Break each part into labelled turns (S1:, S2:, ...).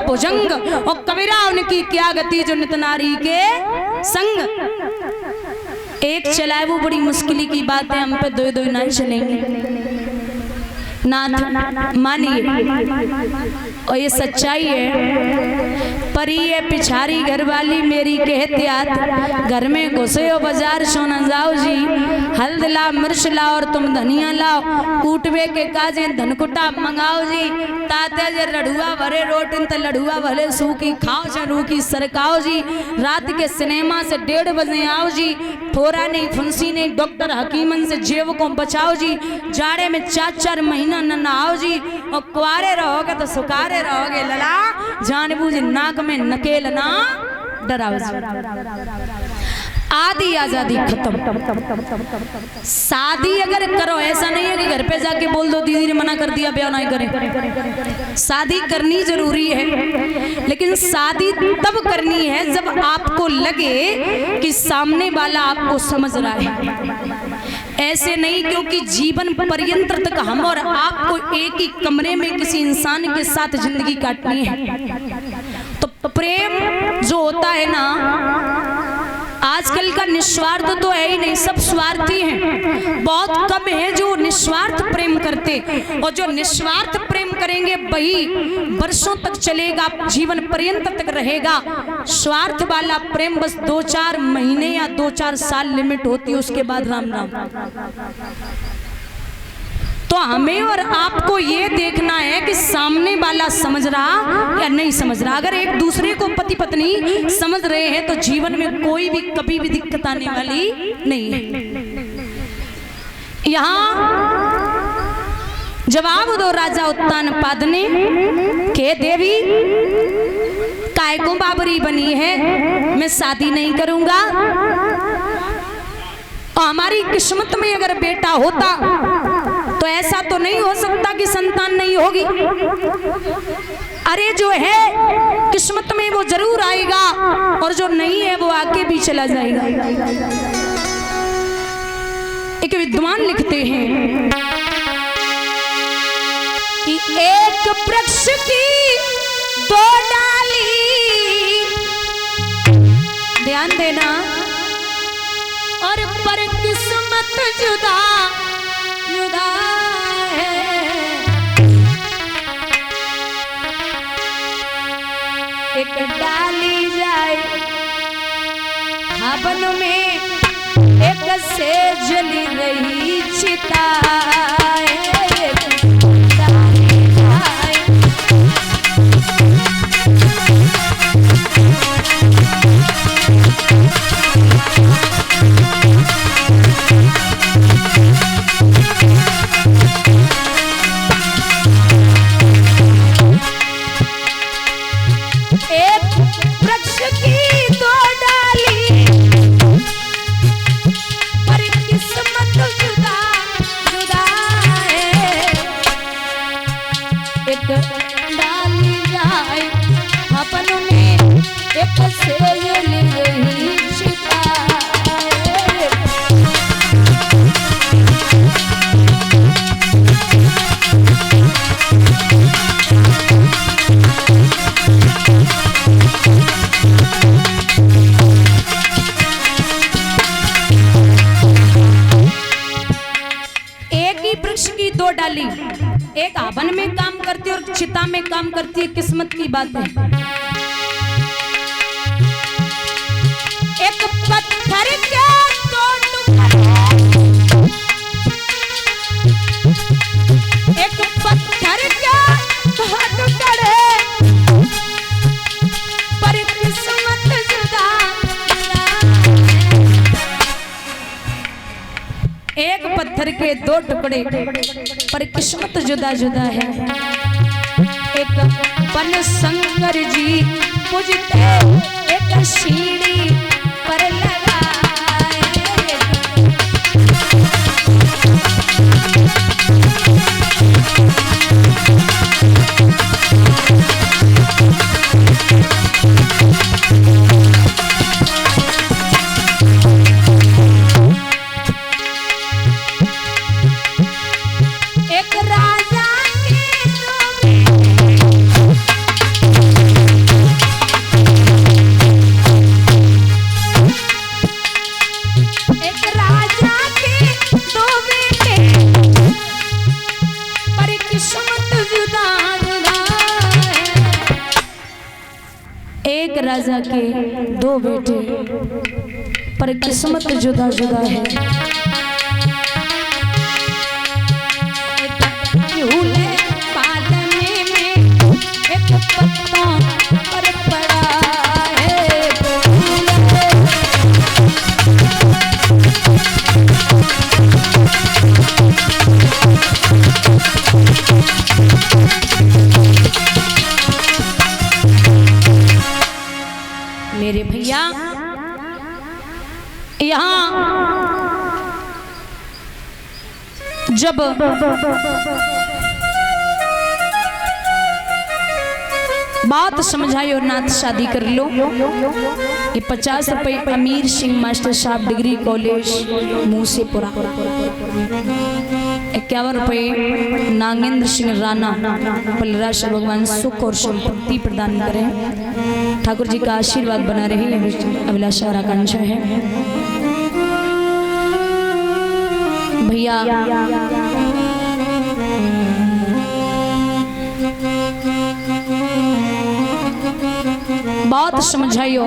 S1: भुजंग और कबीरा उनकी क्या गति जो नित नारी के संग। एक चलाए वो बड़ी मुश्किल की बात है, हम पे दो दो नहीं चलेंगे नाथ मानिए और ये सच्चाई है। पर ये पिछारी घरवाली मेरी कहतियात घर में घुसे हो बाजार सोना जाओ जी, हल्द ला मिर्च लाओ और तुम धनिया लाओ, कूटवे के काजे धनकुटा मंगाओ जी, ताते जे लड़ुआ भरे रोटिन त लड़ुआ भले सूखी खाओ चरू की सरकाओ जी, रात के सिनेमा से 1:30 बजे आओ जी, थोड़ा नहीं फुंसी नहीं डॉक्टर हकीमन से जेब को बचाओ जी, जाड़े में 4-4 महीना न नहाओ जी, और कुआरे रहोगे तो सुकारे रहोगे लला, जानबूझ नाक में नकेल ना डराओ जी। आधी आजादी खत्म। शादी अगर करो ऐसा नहीं है कि घर पे जाके बोल दो दीदी ने मना कर दिया ब्याह नहीं करें। शादी करनी जरूरी है, लेकिन शादी तब करनी है जब आपको लगे कि सामने वाला आपको समझ रहा है। ऐसे नहीं क्योंकि जीवन पर्यंत तक हम और आपको एक ही कमरे में किसी इंसान के साथ जिंदगी काटनी है। तो प्रेम जो होता है ना, आजकल का निस्वार्थ तो है ही नहीं, सब स्वार्थी हैं। बहुत कम है जो निस्वार्थ प्रेम करते, और जो निस्वार्थ प्रेम करेंगे वही वर्षों तक चलेगा, जीवन पर्यंत तक रहेगा। स्वार्थ वाला प्रेम बस 2-4 महीने या 2-4 साल लिमिट होती है, उसके बाद राम राम। तो हमें और आपको ये देखना है कि सामने वाला समझ रहा या नहीं समझ रहा। अगर एक दूसरे को पति पत्नी समझ रहे हैं तो जीवन में कोई भी कभी भी दिक्कत आने वाली नहीं है। यहाँ जवाब दो राजा उत्तानपाद ने के देवी काय को बाबरी बनी है, मैं शादी नहीं करूंगा। और हमारी किस्मत में अगर बेटा होता तो ऐसा तो नहीं हो सकता कि संतान नहीं होगी। अरे जो है किस्मत में वो जरूर आएगा, और जो नहीं है वो आके भी चला जाएगा। एक विद्वान लिखते हैं कि एक वृक्ष की 2 डाली, ध्यान देना, और पर किस्मत जुदा जुदा है। एक डाली जाए हवन में, एक से जली रही चिता। एक हवन में काम करती है और चिता में काम करती है, किस्मत की बात है। एक पत्थर के 2 टुकड़े, एक पत्थर के 2 टुकड़े, पर किस्मत जुदा। एक पत्थर के 2 टुकड़े पर किस्मत जुदा जुदा है। एक बन शंकर जी पूजते, एक सीढ़ी पर लगाए। एक राजा के एक राजा के दो बेटे, पर किस्मत जुदा जुदा है। पालने में एक पत्ता पर पड़ा है। मेरे भैया यहाँ जब बात समझाई और नाथ शादी कर लो, ये 50 रुपए अमीर सिंह मास्टर साहब डिग्री कॉलेज मूसेपुरा, 51 रुपए नागेंद्र सिंह राणा, बलराज भगवान सुख और संपत्ति प्रदान करें। ठाकुर जी का आशीर्वाद बना रहे, अभिलाषा और आकांक्षा है। भैया बहुत समझाइयो,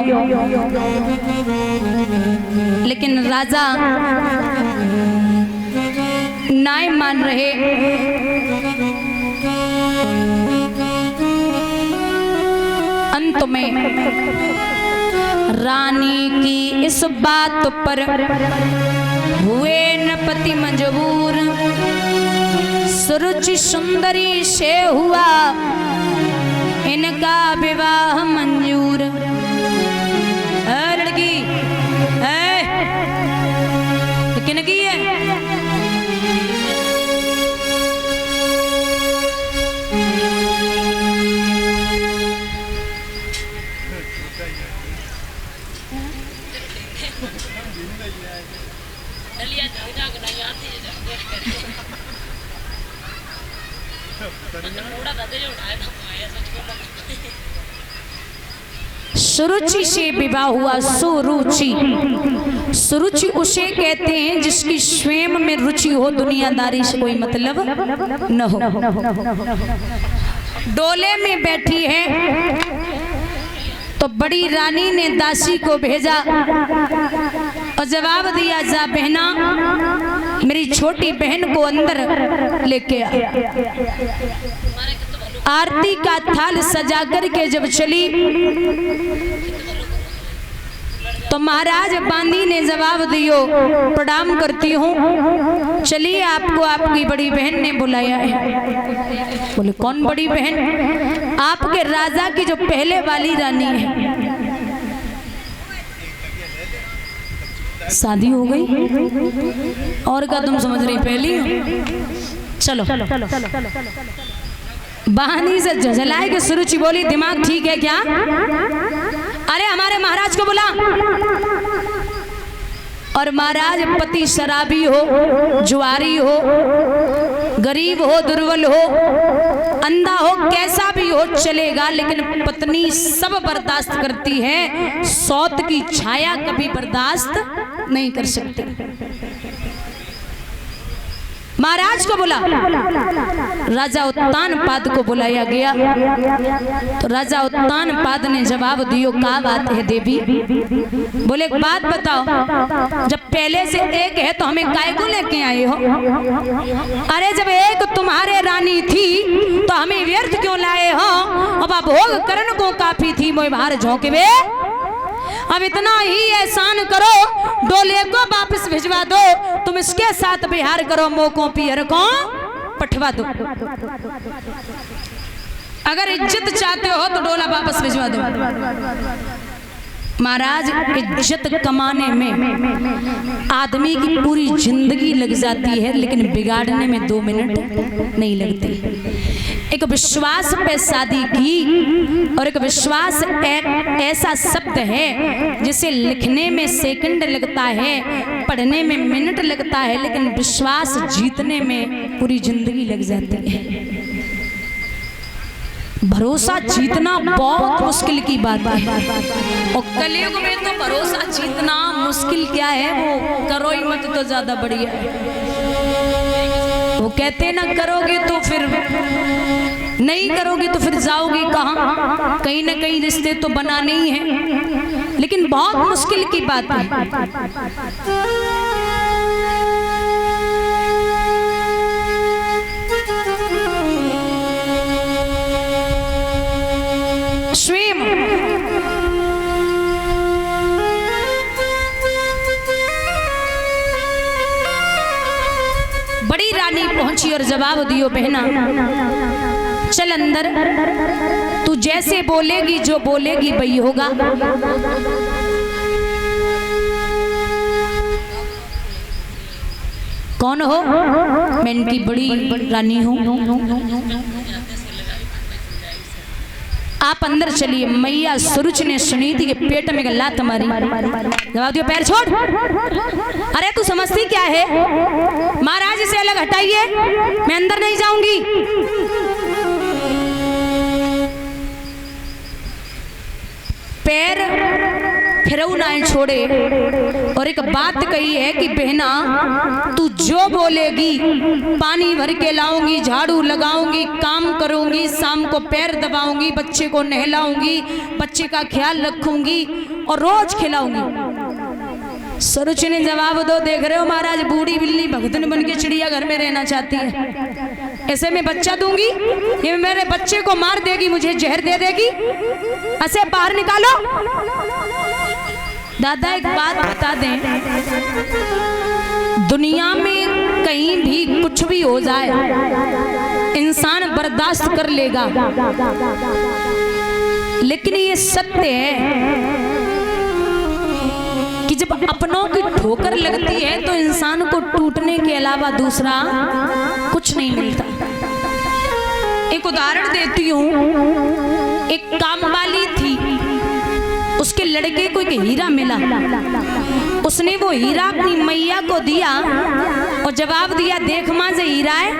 S1: लेकिन राजा नाय मान रहे। अंत में रानी की इस बात पर हुए नृपति मजबूर, सुरुचि सुंदरी से हुआ इनका विवाह मंजूर। लड़की है किनकी है? सुरुचि से विवाह हुआ। सुरुचि, सुरुचि उसे कहते हैं जिसकी स्वयं में रुचि हो, दुनियादारी से कोई मतलब न हो। डोले में बैठी है तो बड़ी रानी ने दासी को भेजा और जवाब दिया, जा बहना मेरी छोटी बहन को अंदर लेके आ। आरती का थाल सजा करके जब चली तो महाराज बांदी ने जवाब दियो, प्रणाम करती हूँ, चलिए आपको आपकी बड़ी बहन ने बुलाया है। बोले कौन बड़ी बहन? आपके राजा की जो पहले वाली रानी है। शादी हो गई और क्या तुम समझ रही पहली हो? चलो बहानी से झझलाए के सुरुचि बोली, दिमाग ठीक है क्या? अरे हमारे महाराज को बुला। और महाराज पति शराबी हो, जुआरी हो, गरीब हो, दुर्बल हो, अंधा हो, कैसा भी हो चलेगा, लेकिन पत्नी सब बर्दाश्त करती है, सौत की छाया कभी बर्दाश्त नहीं कर सकती। महाराज को बुला। राजा उत्तानपाद को बुलाया गया तो राजा उत्तानपाद ने जवाब दियो, क्या बात है देवी? बोले एक बात बताओ, जब पहले से एक है तो हमें काय को लेके आए हो? अरे जब एक तुम्हारे रानी थी तो हमें व्यर्थ क्यों लाए हो? अब भोग करण को काफी थी, मोय बाहर झोंकवे। अब इतना ही एहसान करो, डोले को वापस भिजवा दो, तुम इसके साथ बिहार करो, मोको पियर को पठवा दो। अगर इज्जत चाहते हो तो डोला वापस भिजवा दो। महाराज इज्जत कमाने में आदमी की पूरी जिंदगी लग जाती है, लेकिन बिगाड़ने में 2 मिनट नहीं लगते। एक विश्वास पे शादी की, और एक विश्वास ऐसा शब्द है जिसे लिखने में सेकंड लगता है, पढ़ने में मिनट लगता है, लेकिन विश्वास जीतने में पूरी जिंदगी लग जाती है। भरोसा जीतना बहुत मुश्किल की बात है, और कलयुग में तो भरोसा जीतना मुश्किल क्या है, वो करो ही मत तो ज्यादा बढ़िया है। वो कहते ना करोगे तो फिर नहीं करोगी तो फिर जाओगी कहाँ? कहीं ना कहीं रिश्ते तो बनाने ही हैं, लेकिन बहुत मुश्किल की बात है। स्वयं बड़ी रानी पहुंची और जवाब दियो, बहना चल अंदर, तू जैसे बोलेगी जो बोलेगी वही होगा। कौन हो? मैं इनकी बड़ी रानी हूं। आप अंदर चलिए। मैया सुरुच ने सुनीति के पेट में लात मारी। जवाब दियो, पैर छोड़। अरे तू समझती क्या है? महाराज से अलग हटाइए, मैं अंदर नहीं जाऊंगी। पैर फिरऊ ना छोड़े और एक बात कही है कि बहना तू जो बोलेगी पानी भर के लाऊंगी, झाड़ू लगाऊंगी, काम करूंगी, शाम को पैर दबाऊंगी, बच्चे को नहलाऊंगी, बच्चे का ख्याल रखूंगी और रोज खिलाऊंगी। सरुच ने जवाब दो, देख रहे हो महाराज, बूढ़ी बिल्ली भगतन बन के चिड़िया घर में रहना चाहती है। ऐसे में बच्चा दूंगी, ये मेरे बच्चे को मार देगी, मुझे जहर दे देगी। ऐसे बाहर निकालो। दादा एक बात बता दें, दुनिया में कहीं भी कुछ भी हो जाए इंसान बर्दाश्त कर लेगा, लेकिन ये सत्य है कि जब अपनों की ठोकर लगती है तो इंसान को टूटने के अलावा दूसरा कुछ नहीं मिलता। एक उदाहरण देती हूँ। एक कामवाली थी, उसके लड़के को एक हीरा मिला। उसने वो हीरा अपनी मैया को दिया और जवाब दिया, देख मां से हीरा है।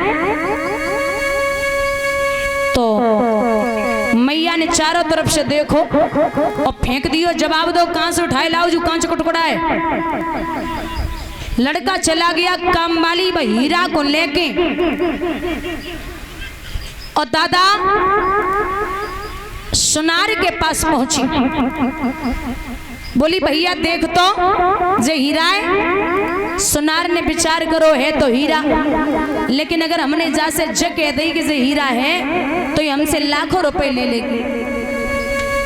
S1: तो मैया ने चारों तरफ से देखो और फेंक दियो। जवाब दो, कहां से उठाए लाओ जो कांच को टुकड़ा है। लड़का चला गया कामवाली वह हीरा को लेके और दादा सुनार के पास पहुंची। बोली, भैया देख तो जे हीरा है। सुनार ने विचार करो, है तो हीरा, लेकिन अगर हमने जा से ज कह दी कि जे हीरा है तो ये हमसे लाखों रुपए ले लेगी।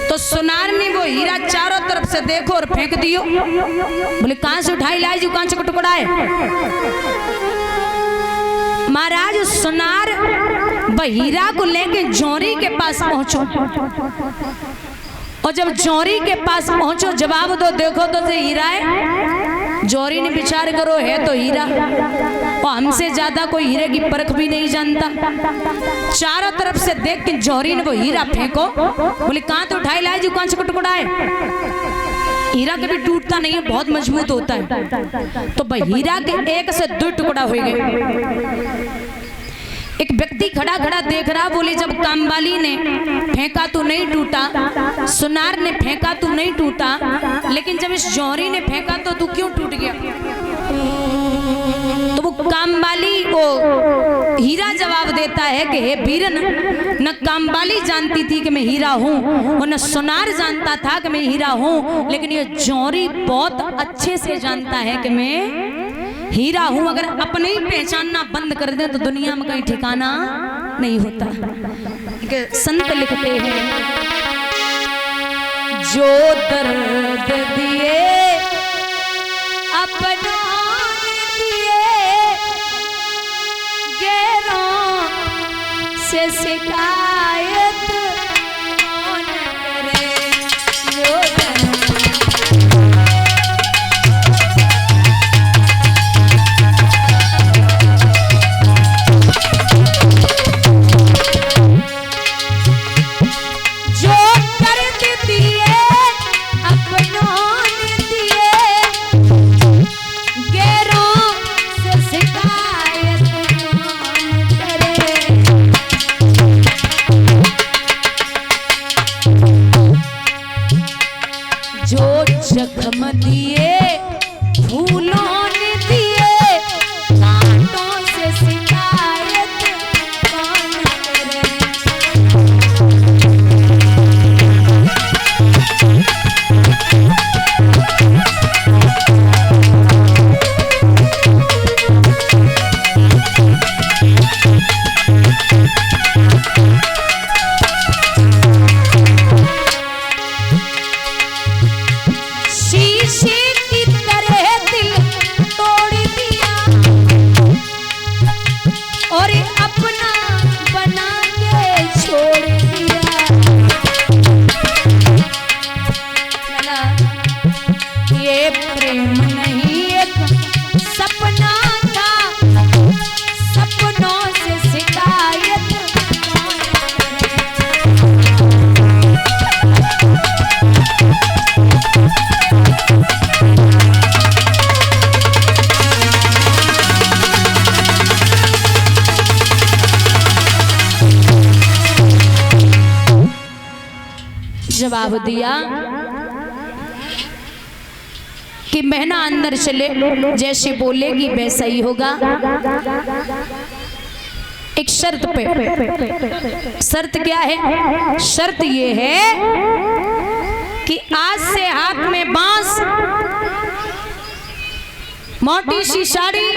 S1: तो सुनार ने वो हीरा चारों तरफ से देखो और फेंक दियो। बोले, कहां से उठाई लाई जो कांच का टुकड़ा है। महाराज सुनार हीरा को लेके जौहरी के पास पहुंचो और जब जौहरी के पास पहुंचो, जवाब दो, देखो तो से हीरा है। जौहरी ने विचार करो, है तो हीरा, और हमसे ज्यादा कोई हीरे की परख भी नहीं जानता। चारों तरफ से देख के जौहरी ने वो हीरा फेंको। बोले, कहां तो उठाई लाए जो कांच का टुकड़ा है। हीरा कभी टूटता नहीं है, बहुत मजबूत होता है। तो हीरा के एक से दो टुकड़ा हो गए। एक व्यक्ति खड़ा खड़ा देख रहा। बोले, जब कामवाली ने फेंका तो नहीं टूटा, सुनार ने फेंका तो नहीं टूटा, लेकिन जब इस जौहरी ने फेंका तो तू क्यों टूट गया। तो वो कामवाली को हीरा जवाब देता है कि हे वीरन, न कामवाली जानती थी कि मैं हीरा हूँ और न सुनार जानता था कि मैं हीरा हूँ, लेकिन ये जौहरी बहुत अच्छे से जानता है कि मैं हीरा हूं। अगर अपने ही पहचानना बंद कर दें तो दुनिया में कहीं ठिकाना नहीं होता। संत लिखते हैं, जो दर्द दिए अपनों ने दिए, गैरों से शिकायत कौन करे। जो जख्म दिए फूलों ने दिए, कांटों से शिकायत कौन करे। जवाब दिया कि बहना अंदर चले, जैसे बोलेगी वैसा ही होगा, एक शर्त पे। शर्त क्या है? शर्त ये है कि आज से हाथ में बांस, मोटी सी साड़ी,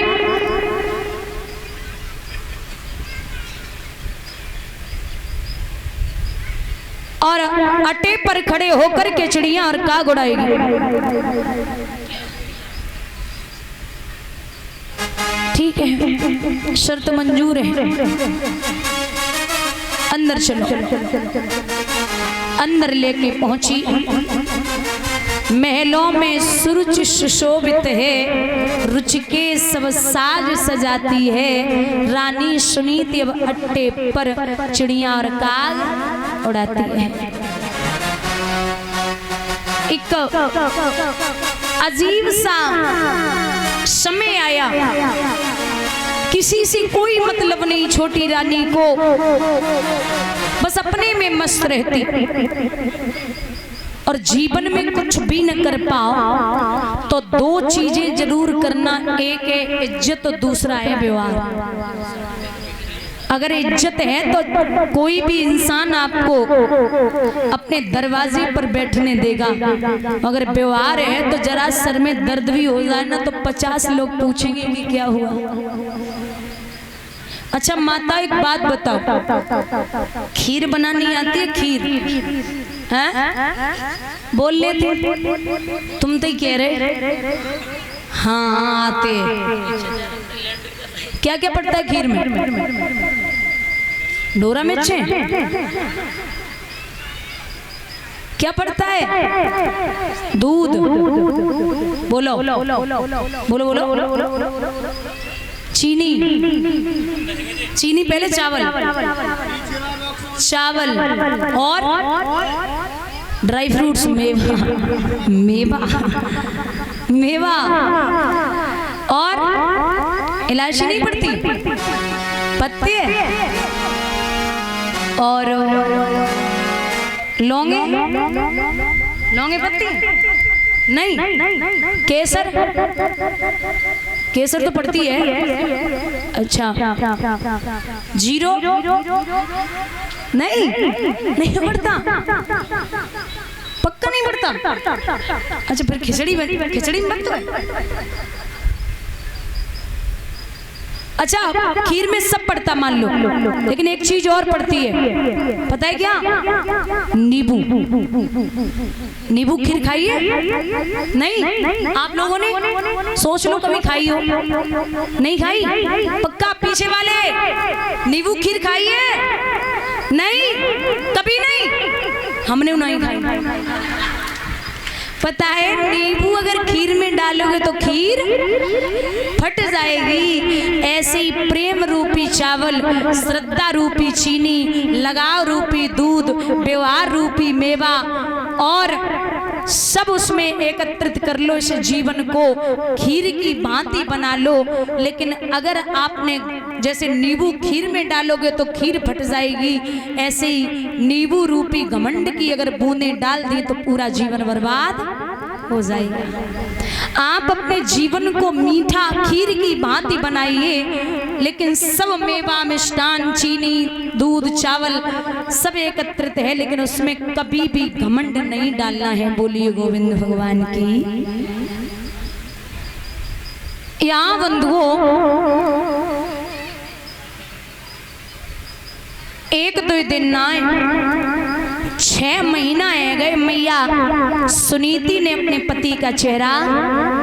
S1: और अटे पर खड़े होकर के चिड़िया और काग उड़ाएगी। ठीक है, शर्त मंजूर है। अंदर चलो। अंदर लेके पहुंची। महलों में सुरुचि सुशोभित है, रुचि के सब साज सजाती है, रानी सुनीति अब अट्टे पर चिड़िया और काग उड़ाती है। एक अजीब सा समय आया, किसी से कोई मतलब नहीं, छोटी रानी को बस अपने में मस्त रहती और जीवन में कुछ भी न कर पाओ तो दो चीजें जरूर करना, एक है इज्जत और दूसरा है व्यवहार। अगर इज्जत है तो कोई भी इंसान आपको अपने दरवाजे पर बैठने देगा, अगर व्यवहार है तो जरा सर में दर्द भी हो जाए ना तो 50 लोग पूछेंगे कि क्या हुआ। अच्छा माता एक बात बताओ, खीर बनानी आती है? खीर हैं? बोल लेते, तुम तो ही कह रहे हाँ आते। क्या क्या पड़ता है खीर में? डोरा मिर्चे, क्या पड़ता है? दूध, बोलो बोलो बोलो, चीनी, चीनी पहले, चावल, चावल और ड्राई फ्रूट्स, मेवा, मेवा, मेवा और इलायची नहीं पड़ती, पत्ते और लौंगे, लौंगे पत्ती नहीं, केसर, केसर तो पड़ती है। अच्छा जीरो नहीं, नहीं पड़ता, पक्का नहीं पड़ता। अच्छा फिर खिचड़ी, खिचड़ी में बनता है। अच्छा खीर में सब पड़ता मान लो, लेकिन एक चीज और पड़ती है, पता है क्या? नींबू। नींबू खीर खाई है? नहीं, आप लोगों ने सोच लो कभी खाई हो? नहीं खाई? पक्का पीछे वाले नींबू खीर खाई है? नहीं, कभी नहीं, हमने नहीं खाई। पता है नींबू अगर खीर में डालोगे तो खीर फट जाएगी। ऐसे ही प्रेम रूपी चावल, श्रद्धा रूपी चीनी, लगाव रूपी दूध, व्यवहार रूपी मेवा और सब उसमें एकत्रित कर लो, इस जीवन को खीर की भांति बना लो। लेकिन अगर आपने जैसे नींबू खीर में डालोगे तो खीर फट जाएगी, ऐसे ही नींबू रूपी घमंड की अगर बूंदें डाल दी तो पूरा जीवन बर्बाद हो जाएगा। आप अपने जीवन को मीठा खीर की भांति बनाइए, लेकिन सब मेवा, मिष्टान, चीनी, दूध, चावल सब एकत्रित है, लेकिन उसमें कभी भी घमंड नहीं डालना है। बोलिए गोविंद भगवान की। यहाँ बंधुओं एक दो दिन ना 6 महीना है गए, मैया सुनीति ने अपने पति का चेहरा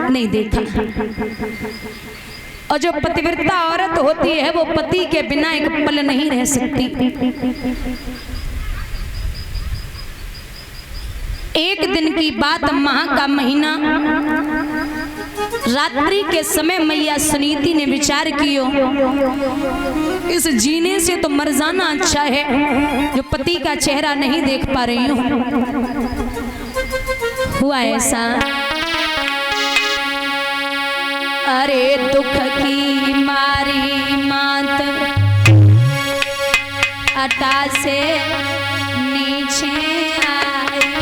S1: नहीं देखा। और जो पतिव्रता औरत होती है वो पति के बिना एक पल नहीं रह सकती। एक दिन की बात, माह का महीना, रात्रि के समय मैया सुनीति ने विचार किया, इस जीने से तो मर जाना अच्छा है, जो पति का चेहरा नहीं देख पा रही हूँ। हुआ ऐसा, अरे दुख की मारी मात अटा से नीचे आई,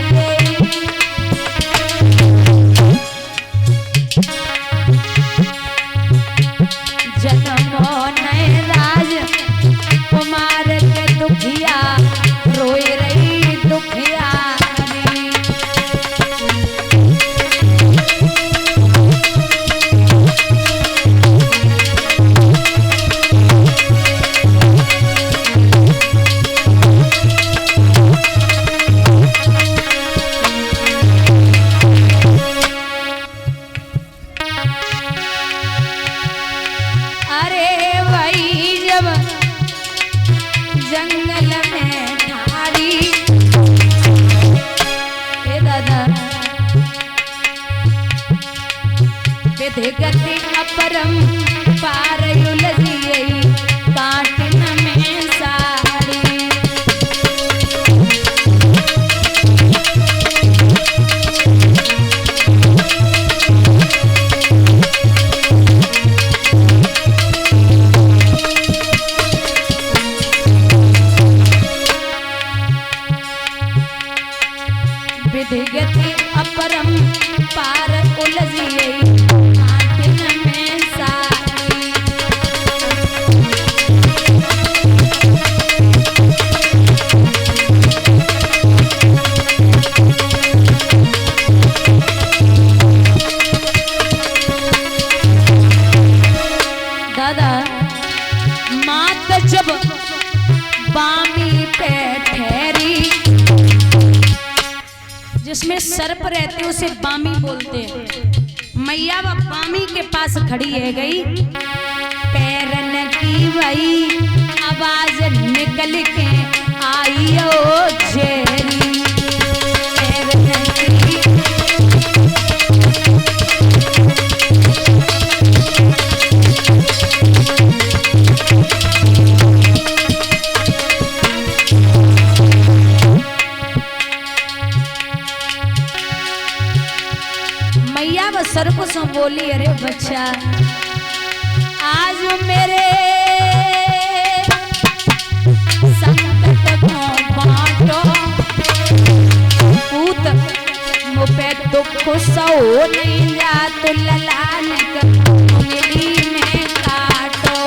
S1: विधि गति अपरम पार उलझिए आठिन में सारी। दादा मात जब बामी पे ठहरी, जिसमें सर्प रहते उसे बामी बोलते हैं। मैया वह बामी के पास खड़ी है गई, पैरन की वही आवाज निकल के आई ओ जेरी। पैरन की सर्प से बोली, अरे बच्चा आज मेरे संकट को बांटो, पूत मुझे दुख सो नहीं जा तो ललान उंगली में काटो।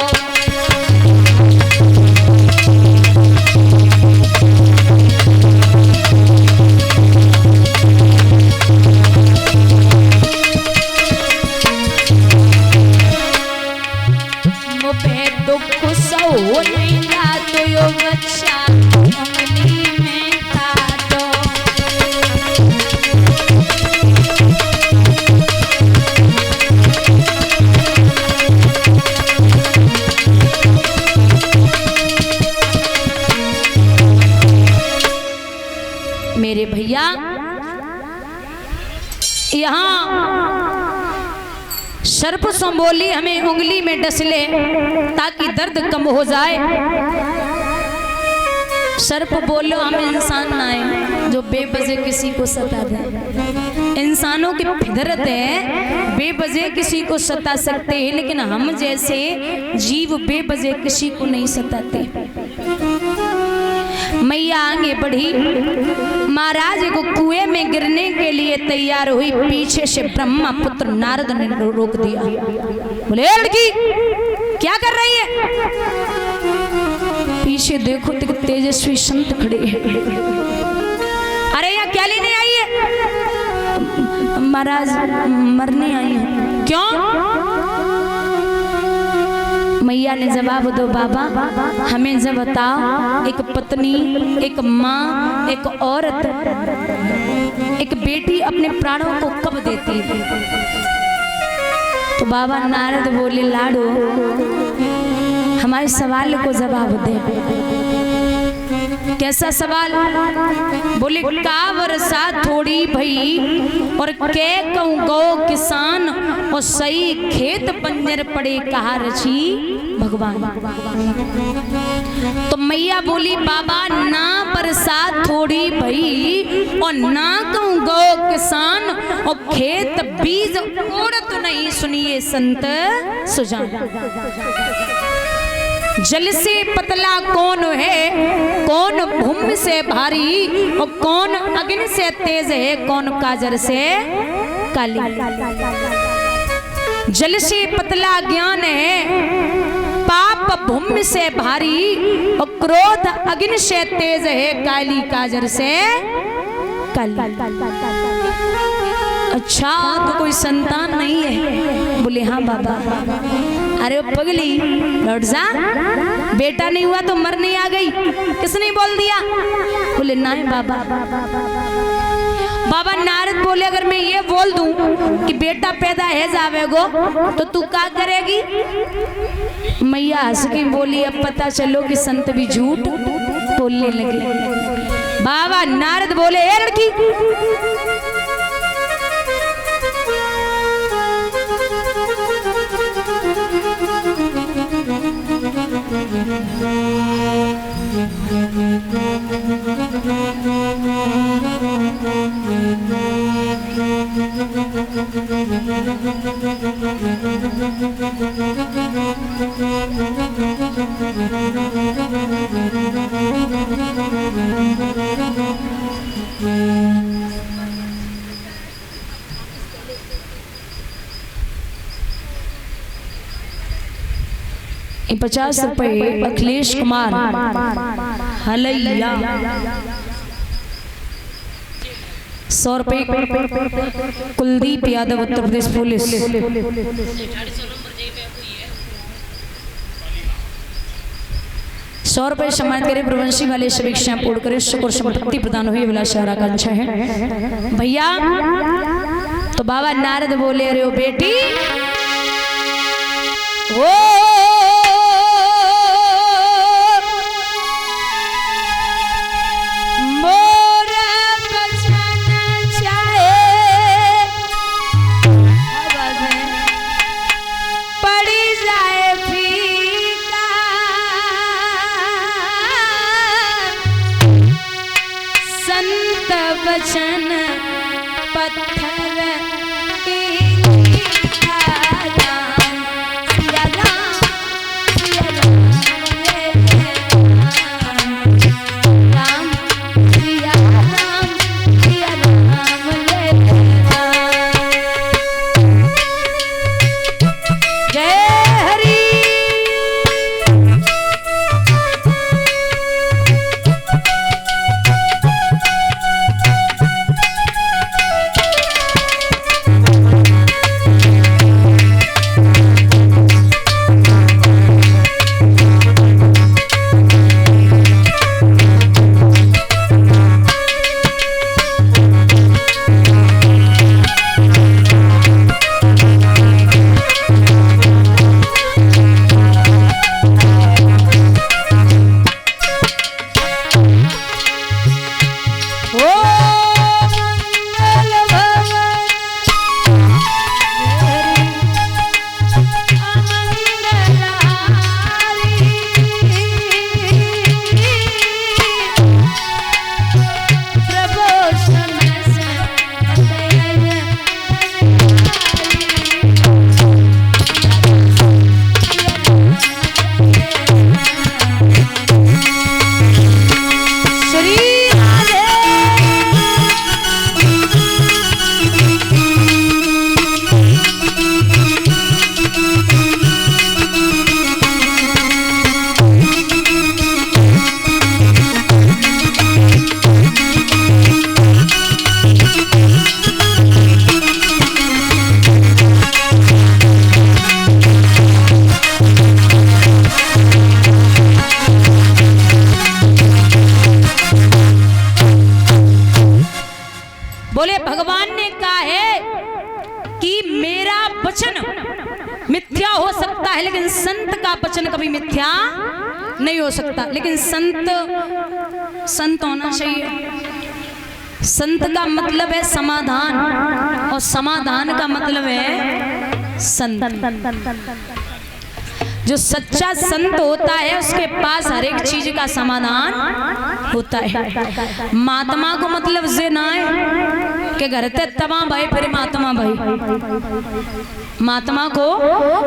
S1: हो नहीं जा तो यो बच्चा उंगली में काटो। मेरे भैया यहाँ सर्प सो बोली हमें उंगली में डस ले ताकि दर्द कम हो जाए। सर्प बोलो हम इंसान ना है जो बेवजह किसी को सता दे। इंसानों की फितरत है बेवजह किसी को सता सकते हैं, लेकिन हम जैसे जीव बेवजह किसी को नहीं सताते। मैया आगे बढ़ी, महाराज को कुएं में गिरने के लिए तैयार हुई, पीछे से ब्रह्मा पुत्र नारद ने रोक दिया। बोले लड़की क्या कर रही है? पीछे देखो तो तेजस्वी संत खड़े हैं। अरे यहाँ क्या लेने आई है? महाराज मरने आई है। क्यों? मैया ने जवाब दो बाबा, हमें जब बताओ एक पत्नी, एक माँ, एक औरत, एक बेटी अपने प्राणों को कब देती है? तो बाबा नारद बोले लाडो हमारे सवाल को जवाब दे। कैसा सवाल? बोले का वर्षा थोड़ी भई और के कहूँ गौ किसान और सही खेत बंजर पड़े कहा रची भगवान। तो मैया बोली बाबा ना बरसात थोड़ी भई और ना कहूँ गौ किसान और खेत बीज उड़त नहीं, सुनिए संत सुजान। जल से पतला कौन है, कौन भूमि से भारी और कौन अग्नि से तेज है, कौन काजर से काली। जल से पतला ज्ञान है, पाप भूमि से भारी और क्रोध अग्नि से तेज है, काली काजर से काली। अच्छा तो कोई संतान नहीं है? बोले हाँ बाबा। अरे पगली लौट जा, बेटा नहीं हुआ तो मरने आ गई, किसने बोल दिया? बोले नहीं बाबा। बाबा नारद बोले अगर मैं ये बोल दूं कि बेटा पैदा है जावेगो तो तू क्या करेगी? मैया हंस के बोली अब पता चलो कि संत भी झूठ बोलने लगे। बाबा नारद बोले ए लड़की 50 रुपए अखिलेश कुमार हलैया, 100 रुपए कुलदीप यादव उत्तर प्रदेश पुलिस, 100 रुपए सम्मानित करे प्रवंशी वाले समीक्षा पूर्ण करे शुक्र संपत्ति प्रदान हुई वाला शहरा का अच्छा है भैया। तो बाबा नारद बोले रे ओ बेटी ओ वचन पत्थर बोले भगवान ने कहा है कि मेरा वचन मिथ्या हो सकता है लेकिन संत का वचन कभी मिथ्या नहीं हो सकता। लेकिन संत होना चाहिए। संत का मतलब है समाधान और समाधान का मतलब है संत। जो सच्चा संत होता है उसके पास हर एक चीज का समाधान होता है। महात्मा को मतलब जे ना है कि घर ते तवा भाई फिर महात्मा भाई। महात्मा को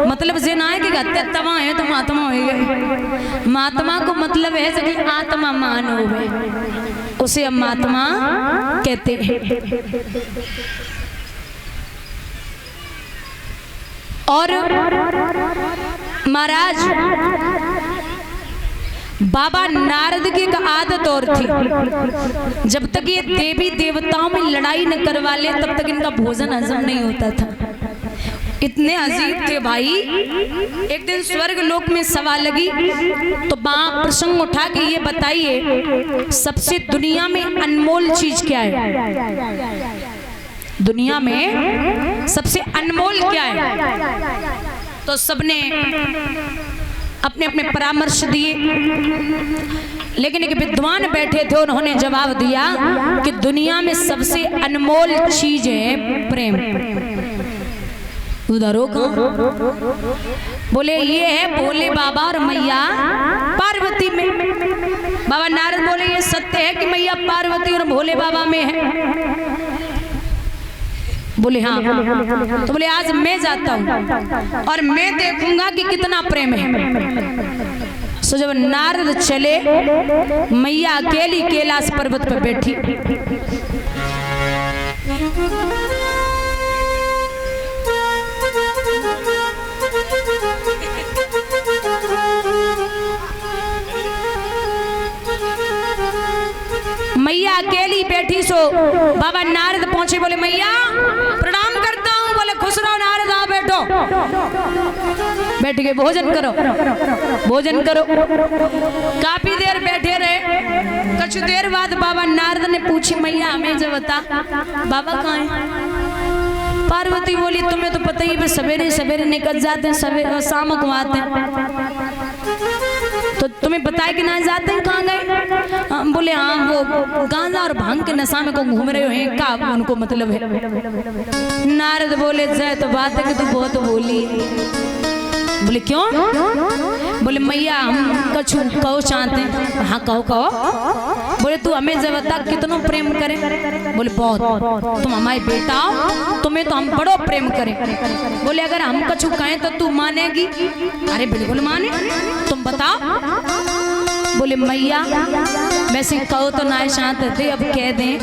S1: मतलब जे ना है कि घर ते तवा है तो महात्मा हो गए। महात्मा को मतलब है कि आत्मा मान हो गए, उसे हम महात्मा कहते हैं। और महाराज बाबा नारद की एक आदत और थी, जब तक ये देवी देवताओं में लड़ाई न करवा ले तब तक इनका भोजन हजम नहीं होता था। इतने अजीब थे भाई। एक दिन स्वर्ग लोक में सभा लगी तो प्रसंग उठा के ये बताइए सबसे दुनिया में अनमोल चीज क्या है? दुनिया में सबसे अनमोल क्या है? तो सबने अपने अपने परामर्श दिए, लेकिन एक विद्वान बैठे थे, उन्होंने जवाब दिया कि दुनिया में सबसे अनमोल चीज है प्रेम। उधर बोले ये है भोले बाबा और मैया पार्वती में। बाबा नारद बोले ये सत्य है कि मैया पार्वती और भोले बाबा में है? बोले हाँ। तो बोले आज मैं जाता हूँ और मैं देखूंगा कि कितना प्रेम है। सो जब नारद चले, मैया अकेली कैलाश पर्वत पर बैठी। बाबा नारद पहुंचे, बोले मैया प्रणाम करता हूँ। बोले खुश रहो नारद, आओ बैठो। बैठ के भोजन करो, भोजन करो। काफी देर बैठे रहे। कुछ देर बाद बाबा नारद ने पूछी, मैया हमें जो बता बाबा कहाँ है? पार्वती बोली तुम्हें तो पता ही है, सवेरे सवेरे निकल जाते हैं, सवेरे शाम को आते हैं, तो तुम्हें बताए कि ना जाते हैं, कहाँ गए? बोले हाँ वो गांजा और भांग के नशा में को घूम रहे हैं, का उनको मतलब है। नारद बोले जय तो बात है कि तू बहुत बोली। बोले क्यों? बोले मैया हम कछु कहो चाहते हैं। हाँ कहो कहो। बोले तू हमें जब बता कितनों प्रेम करे? बोले बहुत। तुम हमारे बेटा हो, तुम्हें तो हम बड़ो प्रेम करें। बोले अगर हम कछु कहें तो तू मानेगी? अरे बिल्कुल माने, तुम बताओ। बोले मैया वैसे कहो तो ना चाहते थे, अब कह दें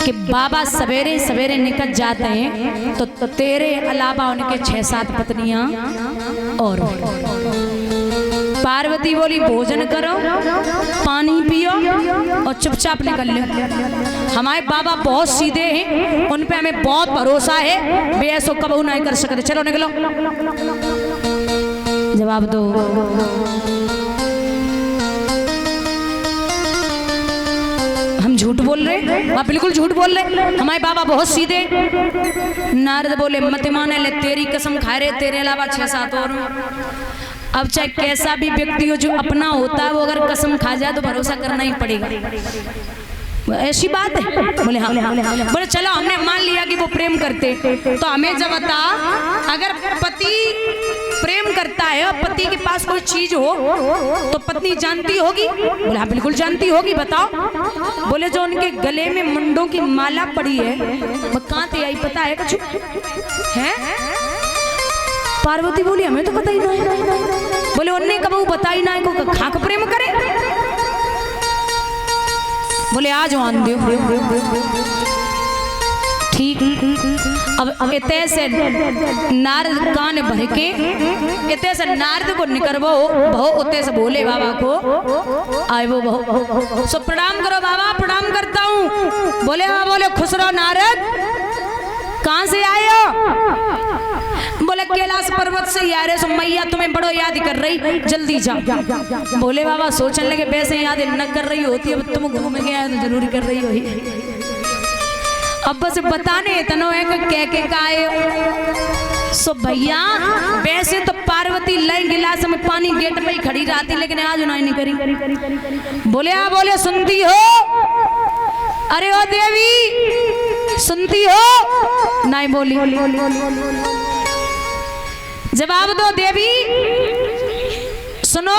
S1: कि बाबा सवेरे सवेरे निकल जाते हैं तो तेरे अलावा उनके 6-7 पत्नियां और। पार्वती बोली भोजन करो, पानी पियो और चुपचाप निकल लो। हमारे बाबा बहुत सीधे हैं, उन पे हमें बहुत भरोसा है, वे ऐसा कबू नहीं कर सकते। चलो निकलो। जवाब दो। हम झूठ बोल रहे? आप बिल्कुल झूठ बोल रहे, हमारे बाबा बहुत सीधे। नारद बोले मत माने ले, तेरी कसम खा रहे, तेरे अलावा 6-7 और। अब चाहे कैसा भी व्यक्ति हो, जो अपना होता है वो अगर कसम खा जाए तो भरोसा करना ही पड़ेगा। ऐसी बात है? बोले हाँ। बोले चलो हमने मान लिया कि वो प्रेम करते, तो हमें जब बता अगर पति प्रेम करता है और पति के पास कोई चीज हो तो पत्नी जानती होगी? बोले हाँ बिल्कुल जानती होगी, बताओ। बोले जो उनके गले में मुंडों की माला पड़ी है वो कहाँ से आई पता है कुछ है? पार्वती बोली हमें तो पता ही नहीं। बोले उनने कबू बताई ना को खाक प्रेम करे? बोले आज मान दो। ठीक। अब इतने से नारद कान भर के इतने से नारद को निकलबो बहु उतने से बोले बाबा को आए वो बहु सो प्रणाम करो बाबा। प्रणाम करता हूँ। बोले हाँ। बोले खुश रहो नारद, कहाँ से आए हो? बोले कैलाश पर्वत से ही आ रहे। सो मैया तुम्हें बड़ो याद कर रही, जल्दी जा। बोले बाबा सोचने लगे वैसे याद न कर रही होती, अब तुम घूम गया तो जरूरी कर रही हो। अब बस बताने इतना है कि कह के आए। सो भैया वैसे तो पार्वती लय गिलास में पानी गेट में ही खड़ी रहती, लेकिन आज नहीं करी। बोले हाँ। बोले सुनती हो? अरे ओ देवी सुनती हो? नहीं बोली। जवाब दो देवी। सुनो।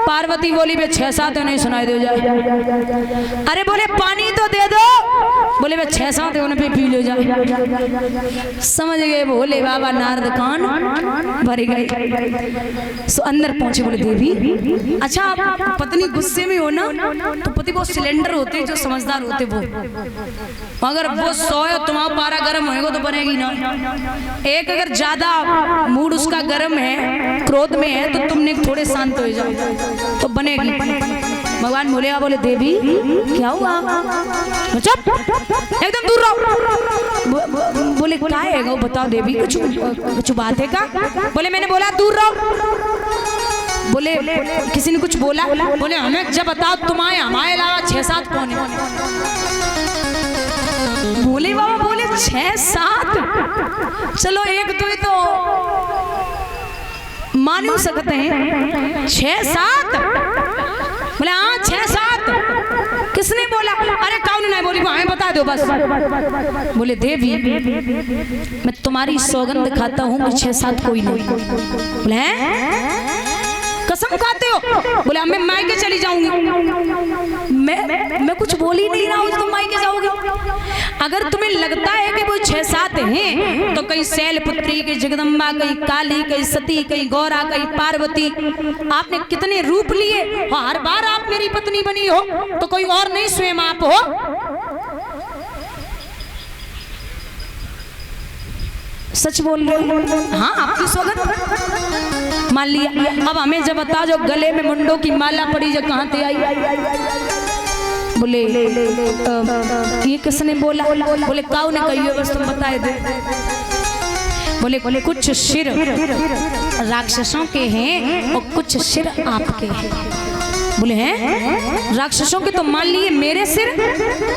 S1: पार्वती बोली वे 6-7 नहीं सुनाई दे जाए। अरे बोले पानी तो दे दो। बोले वे 6-7 उन्हें पे पी लो जाए। समझ गए भोले बाबा नारद कान भर गए। सो अंदर पहुंचे। बोले देवी अच्छा आप पत्नी गुस्से में हो ना तो पति वो सिलेंडर होते जो समझदार होते वो, अगर वो सोए तुम्हारा पारा गर्म होएगा तो बनेगी ना। एक अगर ज्यादा मूड उसका गर्म है, क्रोध में है, तो तुमने थोड़े शांत हो जाओ तो बनेगी। भगवान बोले बोले देवी क्या हुआ? चुप एकदम दूर रहो। बोले क्या है गो बताओ देवी, कुछ बात है का? बोले मैंने बोला दूर रहो। बोले किसी ने कुछ बोला? बोले हमें जब बताओ तुम्हारे हमारे अलावा 6-7 कौन है? बोले बाबा बोले 6-7 चलो एक दो तो मान ही सकते हैं, 6-7 बोले हाँ 6-7 किसने बोला? अरे कौन नहीं बोली हमें बता दो बस। बोले देवी मैं तुम्हारी सौगंध खाता हूँ कि 6-7 कोई नहीं। बोले कसम खाते हो? बोले मैं मायके चली जाऊंगी। मैं कुछ बोल ही नहीं रहा हूँ, तुम मायके जाओगे। अगर तुम्हें लगता है कि वो 6-7 हैं तो कहीं शैलपुत्री, कहीं जगदम्बा, कहीं काली, कहीं सती, कहीं गौरा, कहीं पार्वती, आपने कितने रूप लिए और हर बार आप मेरी पत्नी बनी हो तो कोई और नहीं स्वयं आप हो। सच बोल रहे हो? हाँ आपकी सौगंध मान लिया। अब हमें जब बता जो गले में मुंडों की माला पड़ी जो कहाँ से आई? बोले ये किसने बोला? बोले काऊ ने कही है, बस तुम बताए दे। बोले कुछ सिर राक्षसों के हैं और कुछ सिर आपके हैं। बोले हैं राक्षसों के तो मान लिए, मेरे सिर?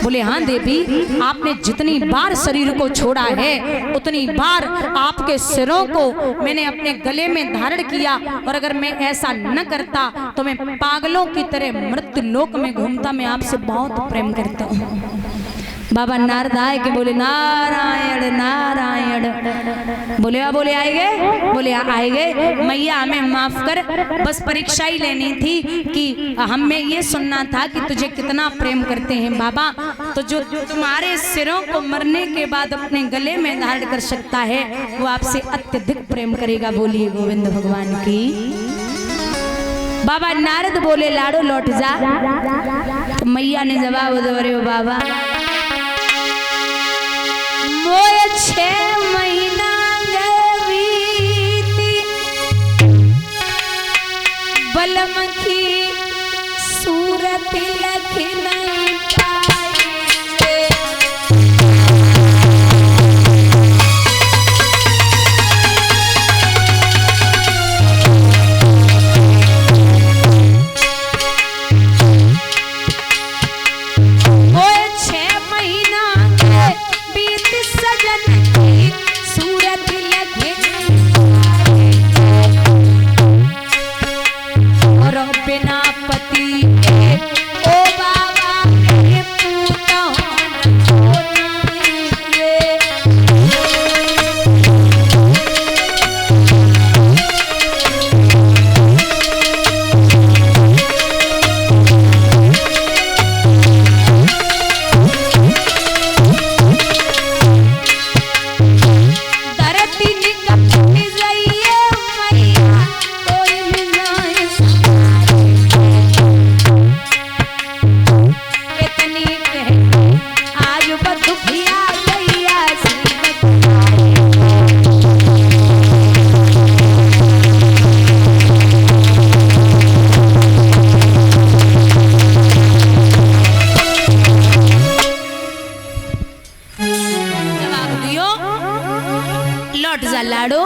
S1: बोले हाँ देवी, आपने जितनी बार शरीर को छोड़ा है उतनी बार आपके सिरों को मैंने अपने गले में धारण किया, और अगर मैं ऐसा न करता तो मैं पागलों की तरह मृत्यु लोक में घूमता। मैं आपसे बहुत प्रेम करता हूँ। बाबा नारद आए कि बोले नारायण नारायण। बोले बोले आएगे? बोले आएगे। मैया हमें माफ कर, बस परीक्षा ही लेनी थी कि हमें ये सुनना था कि तुझे कितना प्रेम करते हैं बाबा। तो जो तुम्हारे सिरों को मरने के बाद अपने गले में धारण कर सकता है वो आपसे अत्यधिक प्रेम करेगा। बोलिए गोविंद भगवान की। बाबा नारद बोले लाडो लौट जा। तो मैया ने जवाब दो, अरे बाबा मोए 6 महीना बीती, बलम की सूरत लख नहीं पाई। मोए 6 महीना बिना पति ओ बाबा मेरे पूता लाडो।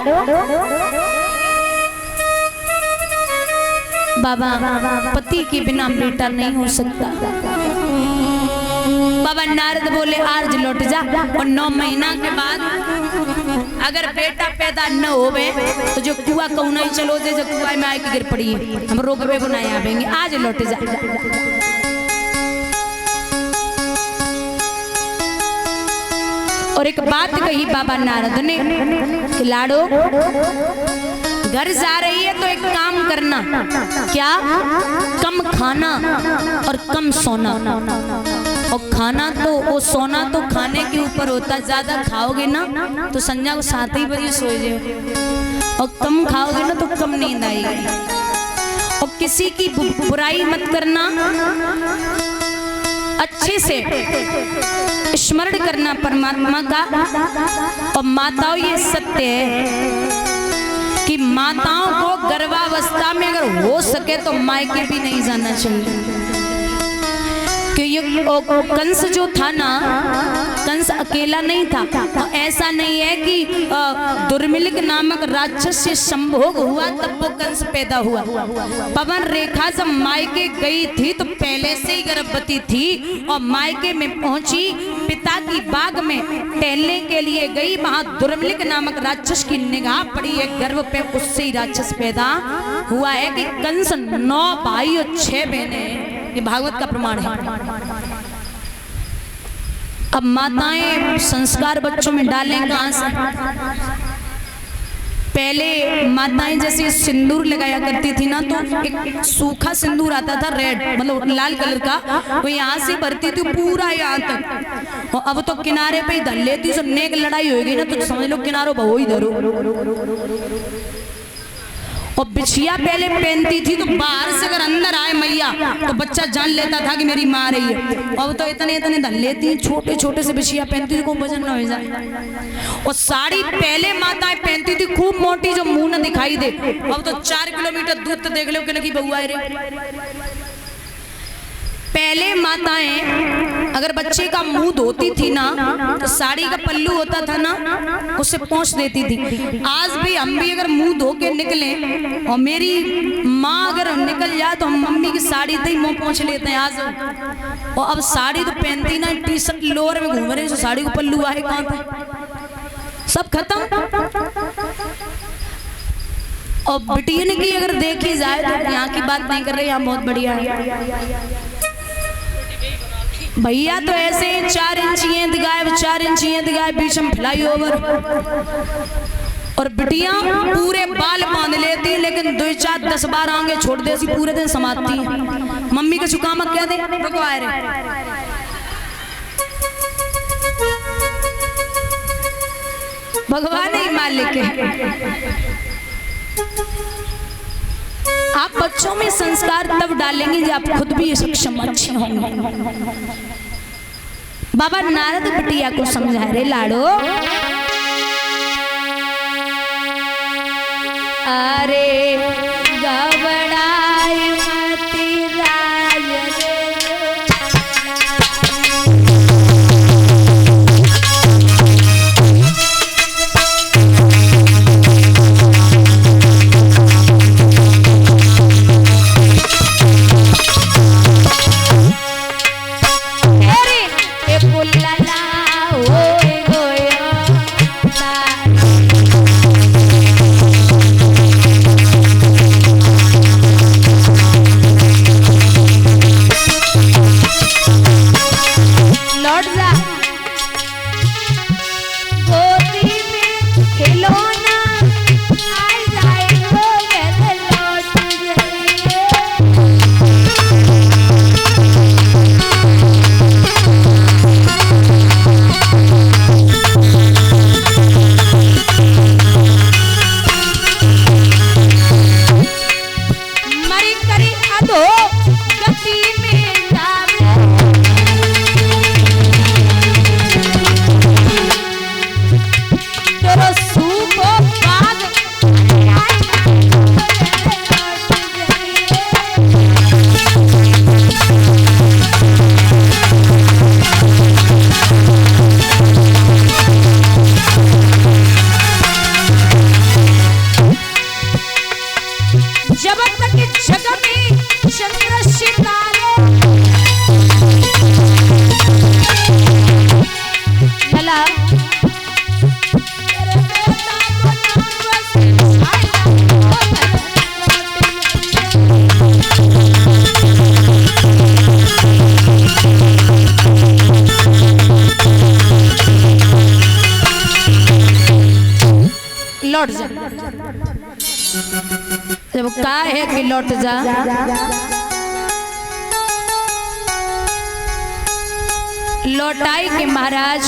S1: बाबा पति के बिना बेटा नहीं हो सकता। बाबा नारद बोले आज लौट जा, और 9 महीना के बाद अगर बेटा पैदा न होवे तो जो कुआ कहूँ नहीं चलो जे जो कुआ में आके गिर पड़ी हम रोकवे बनाए आवेंगे। आज लौट जा। और एक बात कही बाबा नारद ने कि लाडो घर जा रही है तो एक काम करना, क्या? कम खाना और कम सोना। और खाना तो वो सोना तो खाने के ऊपर होता, ज्यादा खाओगे ना तो संध्या को 7 ही बजे सो जाओ, और कम खाओगे ना तो कम नींद आएगी। और किसी की बुराई मत करना, अच्छे से स्मरण करना परमात्मा का। और माताओं ये सत्य है कि माताओं को गर्भावस्था में अगर हो सके तो मायके भी नहीं जाना चाहिए। कि ये कंस जो था ना, कंस अकेला नहीं था। तो ऐसा नहीं है कि दुर्मिलिक नामक राक्षस से संभोग हुआ तब वो कंस पैदा हुआ। पवन रेखा जब मायके गई थी तो पहले से ही गर्भवती थी, और मायके में पहुंची, पिता की बाग में टहलने के लिए गई। वहां दुर्मिलिक नामक राक्षस की निगाह पड़ी है गर्भ पे, उससे ही राक्षस पैदा हुआ है। कि कंस 9 भाई और 6 बहनें, ये भागवत का प्रमाण है। अब माताएं संस्कार बच्चों में डालें कहां से? पहले माताएं जैसे सिंदूर लगाया करती थी ना, तो एक सूखा सिंदूर आता था, रेड मतलब लाल कलर का, वो यहाँ से भरती थी पूरा यहाँ तक। और अब तो किनारे पे ही धर लेती। सब नेक लड़ाई होगी ना तो समझ लो किनारों बहु ही धरो। और बिछिया पहले पहनती थी तो बाहर से अगर अंदर आए मैया तो बच्चा जान लेता था कि मेरी माँ रही है। अब तो इतने इतने धन लेती, छोटे छोटे से बिछिया पहनती थी, कोई वजन ना हो जाए। और साड़ी पहले माताएं पहनती थी खूब मोटी, जो मुंह न दिखाई दे। अब तो 4 किलोमीटर दूर तो देख लो कि लगी बउआ रे। पहले माताएं अगर बच्चे का मुंह धोती थी ना तो साड़ी का पल्लू होता था ना उसे पोंछ देती थी। आज भी हम भी अगर मुंह धो के निकले और मेरी माँ अगर निकल जाए तो हम मम्मी की साड़ी से ही मुंह पोंछ लेते हैं आज। और अब साड़ी तो पहनती ना, टी शर्ट लोअर में घूम रहे हैं, साड़ी को पल्लू आए कहाँ पे, सब खत्म। और बिटियन की अगर देखी जाए तो यहाँ की बात नहीं कर रहे, यहाँ बहुत बढ़िया है भैया। तो ऐसे 4 इंचियाँ दिखाए, 4 इंचियाँ दिखाए, बीच में फ्लाई ओवर। और बिटियां पूरे बाल बांध लेती हैं, लेकिन 2 4 10 बार आगे छोड़ देती, पूरे दिन समाती हैं। मम्मी का चुकामा क्या दे रुकवाए रे। भगवान ही मालिक है। आप बच्चों में संस्कार तब डालेंगे जब आप खुद भी सक्षम अच्छे होंगे। बाबा नारद बिटिया को समझा रे लाडो, अरे गबड़ाई मती राज लौट जा। जब कहा है कि लौट जा, लौटाई के महाराज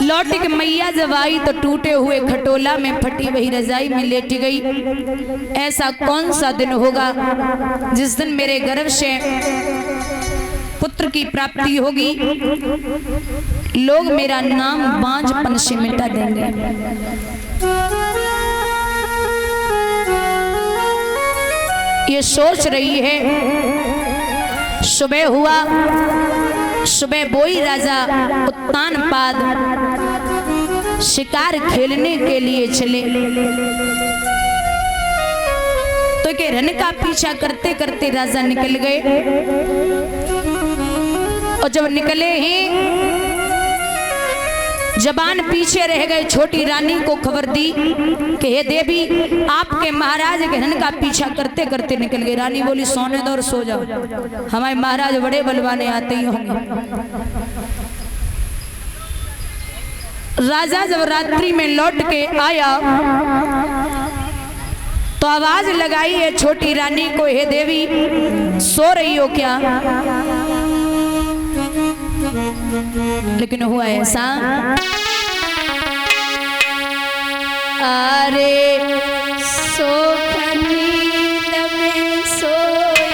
S1: लौट के मैया जब आई तो टूटे हुए खटोला में फटी वही रजाई में लेटी गई। ऐसा कौन सा दिन होगा जिस दिन मेरे गर्भ से पुत्र की प्राप्ति होगी, लोग मेरा नाम बांझपन से मिटा देंगे। ये सोच रही है। सुबह हुआ, सुबह बोई राजा उत्तानपाद शिकार खेलने के लिए चले, तो के रन का पीछा करते करते राजा निकल गए। और जब निकले ही जबान पीछे रह गए, छोटी रानी को खबर दी कि हे देवी, आपके महाराज के रन का पीछा करते करते निकल गए। रानी बोली सोने दो और सो जाओ, हमारे महाराज बड़े बलवाने आते ही होंगे। राजा जब रात्रि में लौट के आया तो आवाज लगाई है छोटी रानी को, हे देवी सो रही हो क्या? लेकिन हुआ ऐसा, अरे सोख नींद में सोई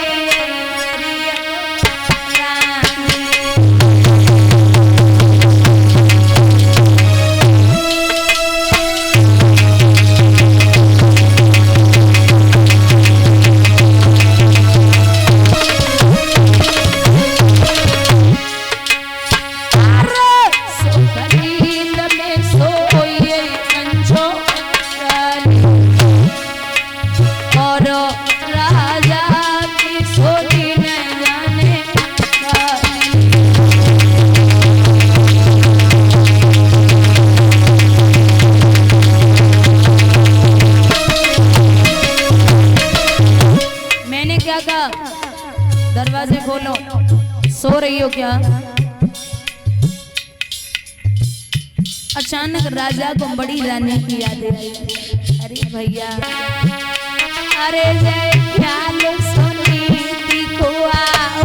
S1: दरवाजे खोलो। सो रही हो क्या? अचानक राजा को बड़ी रानी की याद आई। अरे भैया, अरे जय ख्याल सुनीति को आओ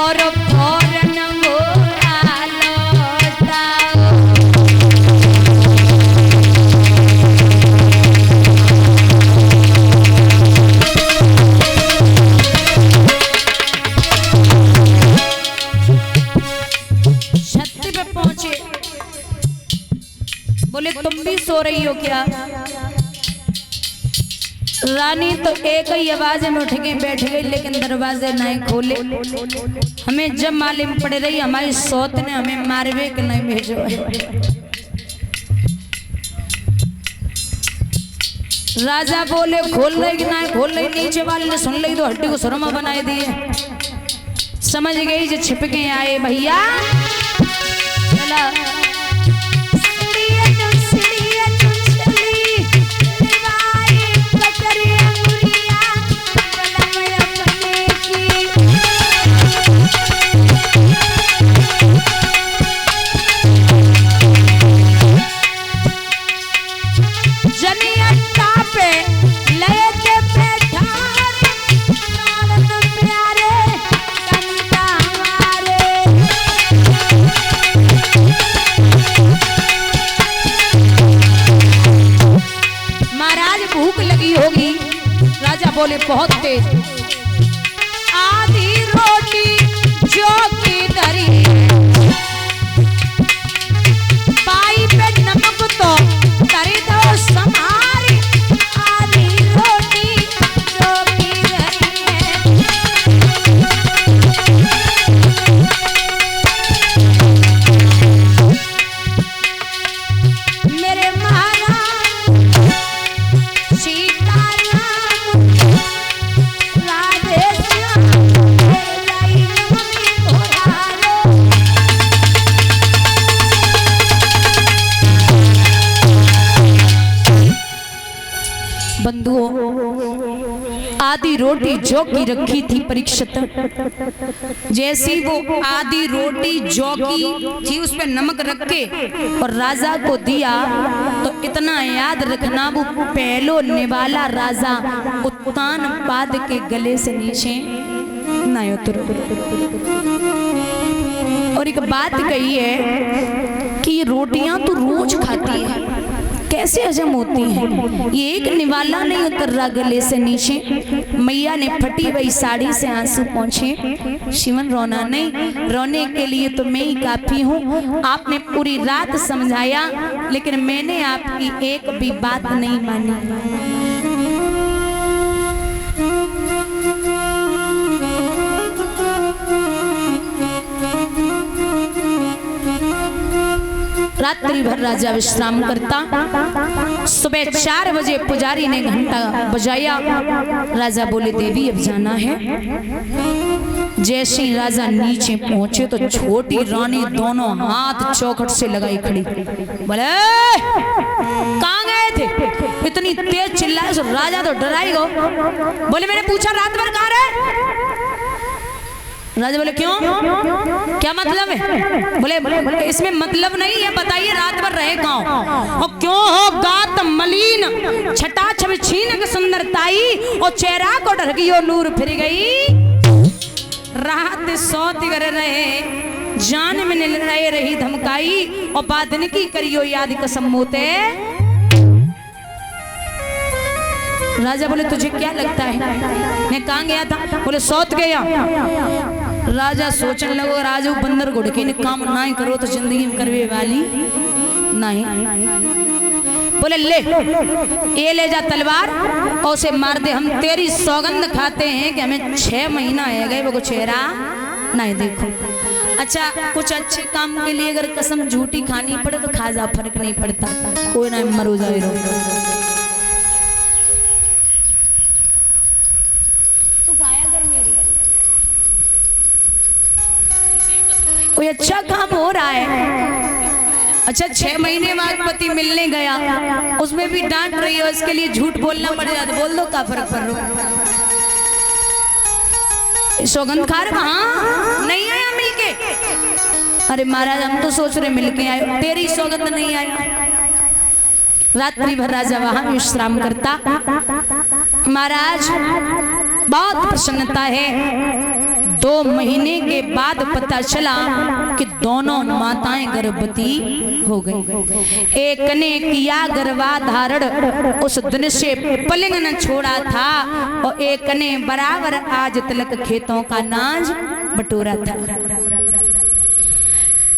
S1: और फौरन मोरा लौटाओ। छत पे पहुंचे, बोले तुम भी सो रही हो क्या? रानी तो एक ही आवाज में उठ गई, बैठ गई, लेकिन दरवाजे नहीं खोले। हमें जब मालूम पड़ रही हमारी सौत ने हमें मारवे के नहीं भेजो है। राजा बोले खोल रही कि नहीं खोल रही? नीचे वाले ने सुन ली तो हड्डी को सुरमा बनाए दिए। समझ गई जो छिप के आए भैया। चला बोले बहुत तेज। आधी रोटी जो की धरी, पाई पे नमक तो धरी दो समारी। आधी रोटी जो की धरी है, मेरे महाराज सीताराम बंधुओं, आधी रोटी जो की रखी थी परीक्षित, जैसी वो आधी रोटी जो की थी उस पर नमक रख के और राजा को दिया, तो इतना याद रखना वो पहलो निवाला राजा उत्तान पाद के गले से नीचे नहीं उतरो। और एक बात कही है कि ये रोटियां तो रोज खाती है, कैसे हजम होती हैं? ये एक निवाला नहीं उतर रहा गले से नीचे। मैया ने फटी हुई साड़ी से आंसू पहुंचे। शिवन रोना नहीं, रोने के लिए तो मैं ही काफी हूँ। आपने पूरी रात समझाया, लेकिन मैंने आपकी एक भी बात नहीं मानी। रात्रि भर राजा विश्राम करता। सुबह 4 बजे पुजारी ने घंटा बजाया। राजा बोले देवी अब जाना है। जैसे ही राजा नीचे पहुंचे तो छोटी रानी दोनों हाथ चौखट से लगाई खड़ी। बोले कहाँ गए थे? इतनी तेज चिल्लाए सो राजा तो डराई गो। बोले मैंने पूछा रात भर कहाँ रहे? राजा बोले क्यों, क्या मतलब है? बोले इसमें मतलब नहीं है, बताइए रात भर रहे कहाँ? और क्यों हो गात मलिन, छटा छवि छीन के सुंदरताई, और चेहरा को डर गई और नूर फिर गई। रात सोती करे रहे, जान में रहे रही धमकाई, और बादन की करियो याद कसम मोते। राजा बोले तुझे क्या लगता है मैं कहाँ गया था? बोले सौत गया। राजा सोचने लगो राजू बंदर घुड़की ने काम ना ही करो तो जिंदगी में करवे वाली नहीं। बोले ले ये ले जा तलवार और उसे मार दे। हम तेरी सौगंध खाते हैं कि हमें 6 महीना है गए वो चेहरा नहीं देखो। अच्छा कुछ अच्छे काम के लिए अगर कसम झूठी खानी पड़े तो खा जा, फर्क नहीं पड़ता, कोई ना मरो जाए। कोई अच्छा काम हो रहा है। अच्छा 6 महीने बाद पति मिलने गया, उसमें भी डांट रही हो, इसके लिए झूठ बोलना पड़ जाता। बोल दो का फर्क पड़ रहा। सौगंध खा रहे हाँ नहीं आया मिलके। अरे महाराज हम तो सोच रहे मिलके आए, तेरी सौगंध नहीं आई। रात्रि भर राजा वहां विश्राम करता। महाराज बहुत प्रसन्नता है। 2 महीने के बाद पता चला कि दोनों माताएं गर्भवती हो गई। एक ने किया गर्भाधारण, उस दिन से पलंग न छोड़ा था, और एक ने बराबर आज तलक खेतों का नाज बटोरा था।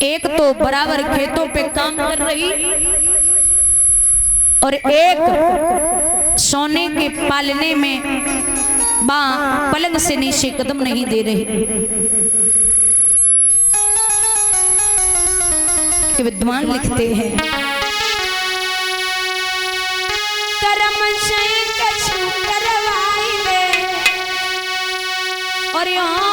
S1: एक तो बराबर खेतों पे काम कर रही और एक सोने के पालने में पलंग से नीचे कदम नहीं दे रही। कि विद्वान लिखते हैं करम से कछु करवाई वे और यहाँ